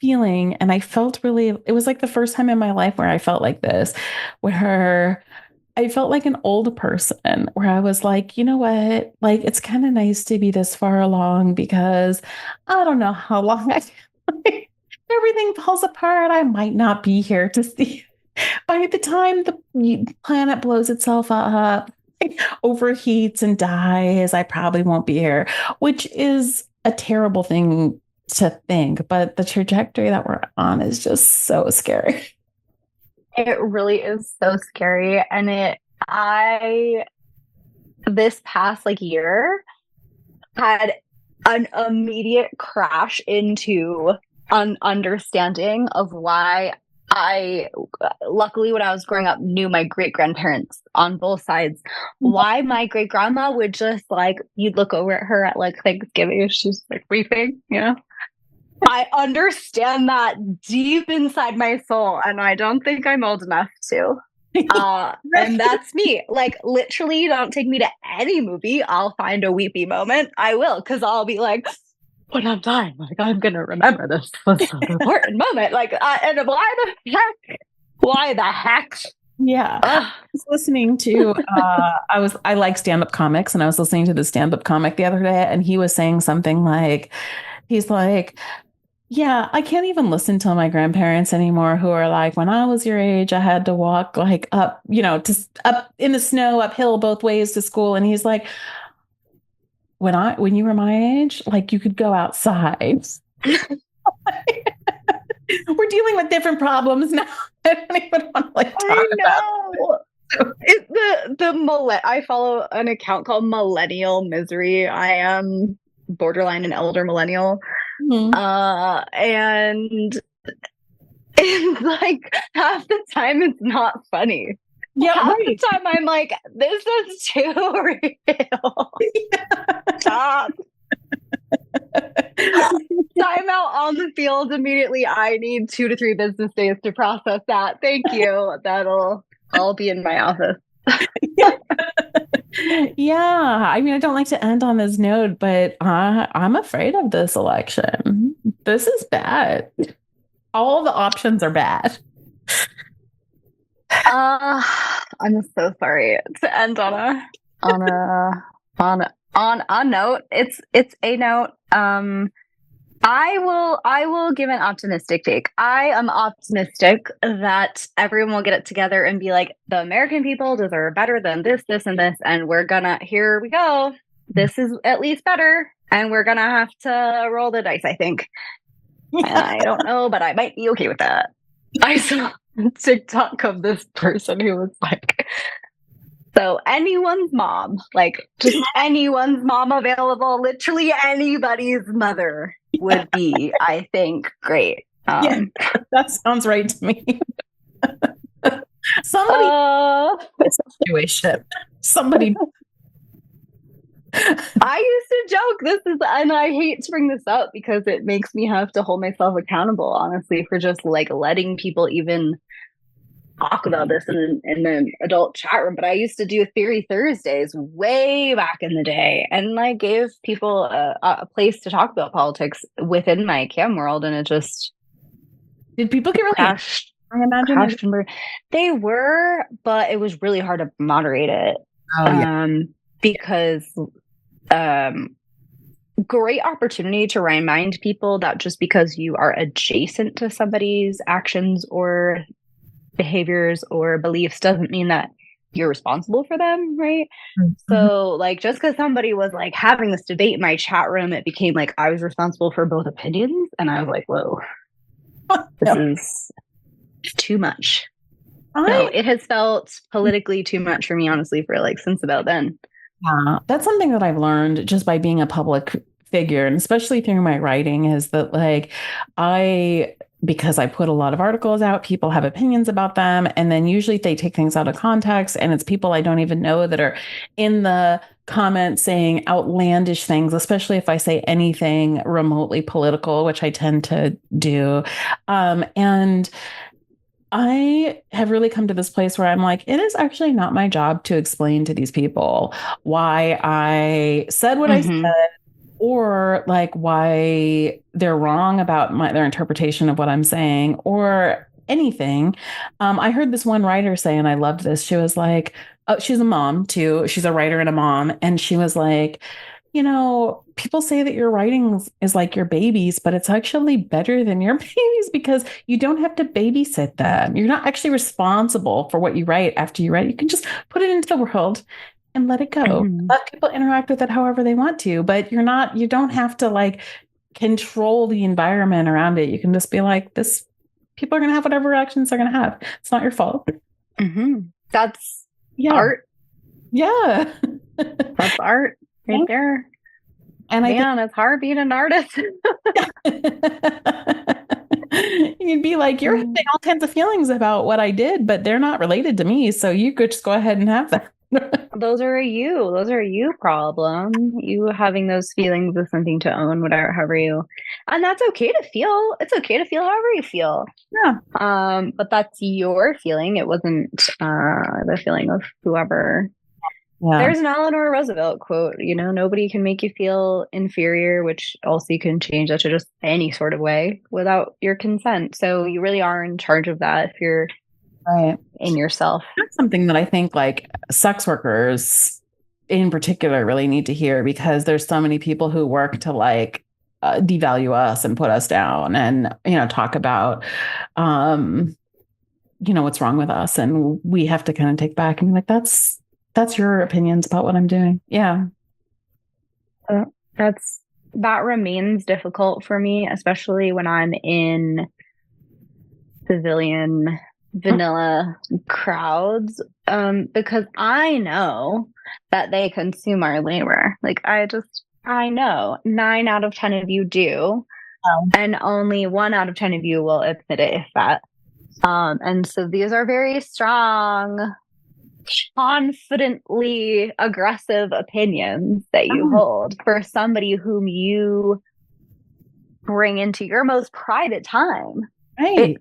Speaker 1: feeling, and I felt it was like the first time in my life where I felt like this, where I felt like an old person, where I was like, you know what? Like, it's kind of nice to be this far along because I don't know how long everything falls apart. I might not be here to see. By the time the planet blows itself up, overheats and dies, I probably won't be here, which is a terrible thing to think. But the trajectory that we're on is just so scary.
Speaker 3: It really is so scary. And this past like year had an immediate crash into an understanding of why luckily when I was growing up, knew my great grandparents on both sides. Why my great grandma would just like, you'd look over at her at like Thanksgiving, she's like weeping, I understand that deep inside my soul, and I don't think I'm old enough to. And that's me. Like, literally, don't take me to any movie. I'll find a weepy moment. I will, because I'll be like, when I'm dying, like, I'm going to remember this was an important moment. Like, and why the heck? Why the heck?
Speaker 1: Yeah. I was listening to, I like stand-up comics, and I was listening to the stand-up comic the other day, and he was saying something like, he's like, yeah, I can't even listen to my grandparents anymore who are like, when I was your age, I had to walk like up, up in the snow, uphill both ways to school. And he's like, when you were my age, like you could go outside. We're dealing with different problems now. I don't even want to like talk about it.
Speaker 3: I follow an account called Millennial Misery. I am borderline an elder millennial. Mm-hmm. And it's like half the time it's not funny. Yeah, half the time I'm like, this is too real. Stop. Time out on the field immediately. I need 2 to 3 business days to process that. Thank you. I'll be in my office.
Speaker 1: Yeah, I mean, I don't like to end on this note, but I'm afraid of this election. This is bad. All the options are bad.
Speaker 3: I'm so sorry to end on a note. It's a note. I will give an optimistic take. I am optimistic that everyone will get it together and be like, the American people deserve better than this, and this, and here we go. This is at least better, and we're gonna have to roll the dice, I think. And I don't know, but I might be okay with that. I saw a TikTok of this person who was like, so anyone's mom, like just anyone's mom available, literally anybody's mother would be, I think, great.
Speaker 1: Yeah, that sounds right to me. Somebody situation. Somebody.
Speaker 3: I used to joke and I hate to bring this up because it makes me have to hold myself accountable, honestly, for just like letting people even talk about this in the adult chat room. But I used to do Theory Thursdays way back in the day, and like gave people a place to talk about politics within my cam world, and it just
Speaker 1: did people get really
Speaker 3: crashed. I imagine they were, but it was really hard to moderate it. Because great opportunity to remind people that just because you are adjacent to somebody's actions or behaviors or beliefs doesn't mean that you're responsible for them, right? Mm-hmm. So like just because somebody was like having this debate in my chat room, it became like I was responsible for both opinions, and I was like, whoa, this is too much. No, it has felt politically too much for me, honestly, for like since about then.
Speaker 1: That's something that I've learned just by being a public figure, and especially through my writing, is that like I because I put a lot of articles out, people have opinions about them. And then usually they take things out of context, and it's people I don't even know that are in the comments saying outlandish things, especially if I say anything remotely political, which I tend to do. And I have really come to this place where I'm like, it is actually not my job to explain to these people why I said what I said, or like why they're wrong about their interpretation of what I'm saying, or anything. I heard this one writer say, and I loved this. She was like, she's a mom too. She's a writer and a mom. And she was like, people say that your writing is like your babies, but it's actually better than your babies because you don't have to babysit them. You're not actually responsible for what you write after you write. You can just put it into the world and let it go. Let people interact with it however they want to, but you don't have to like control the environment around it. You can just be like, people are going to have whatever reactions they're going to have. It's not your fault.
Speaker 3: That's art.
Speaker 1: Yeah.
Speaker 3: That's art right there.
Speaker 1: And
Speaker 3: it's hard being an artist.
Speaker 1: You'd be like, you're having all kinds of feelings about what I did, but they're not related to me. So you could just go ahead and have that.
Speaker 3: Those are a you problem. You having those feelings is something to own, whatever, however you, and that's okay to feel. It's okay to feel however you feel.
Speaker 1: Yeah.
Speaker 3: But that's your feeling. It wasn't the feeling of whoever. Yeah. There's an Eleanor Roosevelt quote, nobody can make you feel inferior, which also you can change that to just any sort of way without your consent. So you really are in charge of that if you're
Speaker 1: right
Speaker 3: in yourself.
Speaker 1: That's something that I think like sex workers in particular really need to hear, because there's so many people who work to like devalue us and put us down and, talk about, what's wrong with us. And we have to kind of take back and be like, that's your opinions about what I'm doing. Yeah.
Speaker 3: That remains difficult for me, especially when I'm in civilian vanilla crowds, because I know that they consume our labor. Like I know 9 out of 10 of you do, and only 1 out of 10 of you will admit it, if that. And so these are very strong, confidently aggressive opinions that you hold for somebody whom you bring into your most private time.
Speaker 1: Right.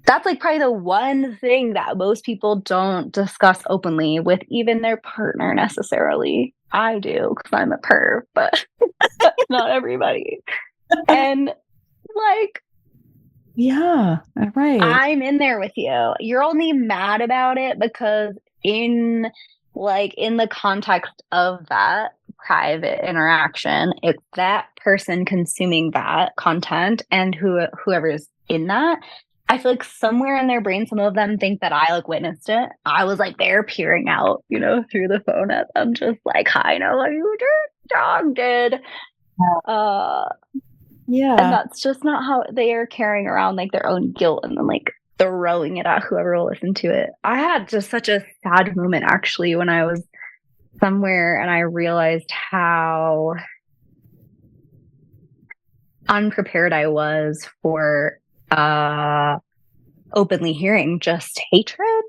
Speaker 3: That's like probably the one thing that most people don't discuss openly with even their partner necessarily. I do, because I'm a perv, but not everybody. And like,
Speaker 1: yeah, right.
Speaker 3: I'm in there with you. You're only mad about it because in the context of that private interaction, it's that person consuming that content and whoever is in that. I feel like somewhere in their brain, some of them think that I like witnessed it. I was like there peering out, through the phone at them, just like, I know what you dog did.
Speaker 1: Yeah.
Speaker 3: And that's just not how they are carrying around like their own guilt and then like throwing it at whoever will listen to it. I had just such a sad moment actually when I was somewhere and I realized how unprepared I was for openly hearing just hatred.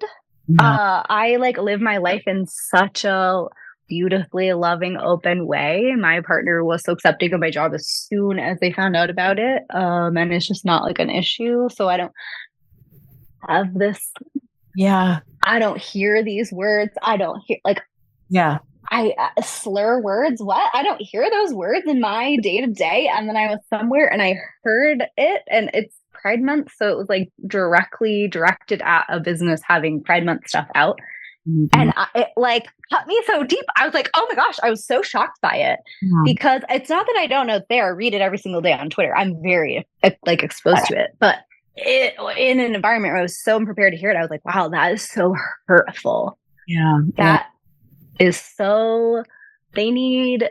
Speaker 3: I like live my life in such a beautifully loving, open way. My partner was so accepting of my job as soon as they found out about it. And it's just not like an issue. So I don't have this.
Speaker 1: Yeah.
Speaker 3: I don't hear these words. I don't hear like,
Speaker 1: yeah.
Speaker 3: I slur words. What? I don't hear those words in my day to day. And then I was somewhere and I heard it, and it's Pride Month. So it was like directly directed at a business having Pride Month stuff out. And it like cut me so deep. I was like, oh my gosh, I was so shocked by it because it's not that I don't know there, read it every single day on Twitter. I'm very like exposed to it, but in an environment where I was so unprepared to hear it, I was like, wow, that is so hurtful.
Speaker 1: Yeah.
Speaker 3: That is so, they need,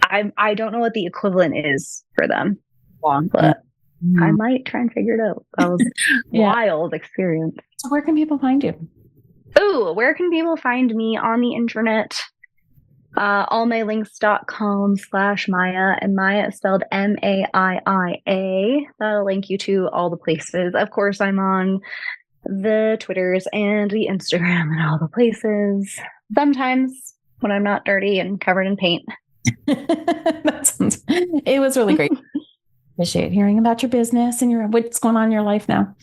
Speaker 3: I don't know what the equivalent is for them, but I might try and figure it out. That was wild experience.
Speaker 1: So where can people find you?
Speaker 3: Oh, where can people find me on the internet? allmylinks.com/Maiia, and Maiia is spelled Maiia. That'll link you to all the places. Of course, I'm on the Twitters and the Instagram and all the places. Sometimes when I'm not dirty and covered in paint.
Speaker 1: It was really great. Appreciate hearing about your business and what's going on in your life now.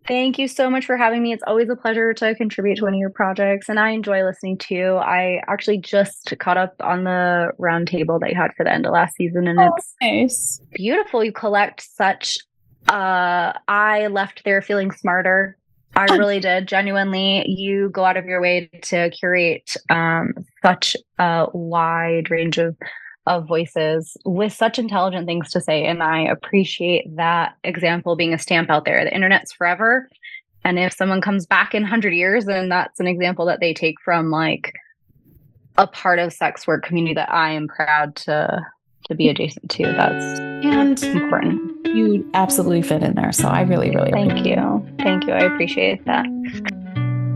Speaker 3: Thank you so much for having me. It's always a pleasure to contribute to one of your projects, and I enjoy listening too. I actually just caught up on the roundtable that you had for the end of last season, and it's
Speaker 1: nice.
Speaker 3: Beautiful. You collect such. I left there feeling smarter. I really did. Genuinely, you go out of your way to curate such a wide range of voices with such intelligent things to say. And I appreciate that example being a stamp out there. The internet's forever. And if someone comes back in 100 years, then that's an example that they take from like a part of sex work community that I am proud to be adjacent to. That's important.
Speaker 1: You absolutely fit in there. So I really, really
Speaker 3: Thank you. Thank you. I appreciate that.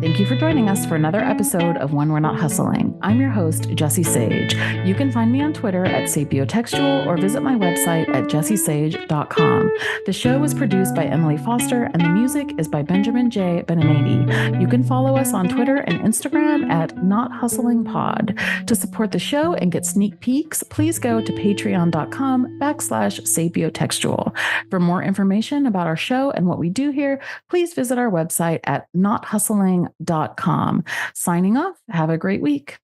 Speaker 1: Thank you for joining us for another episode of When We're Not Hustling. I'm your host, Jessie Sage. You can find me on Twitter at sapiotextual or visit my website at jessiesage.com. The show was produced by Emily Foster and the music is by Benjamin J. Beninati. You can follow us on Twitter and Instagram at Not Hustling Pod. To support the show and get sneak peeks, please go to patreon.com/sapiotextual. For more information about our show and what we do here, please visit our website at nothustling.com. Signing off. Have a great week.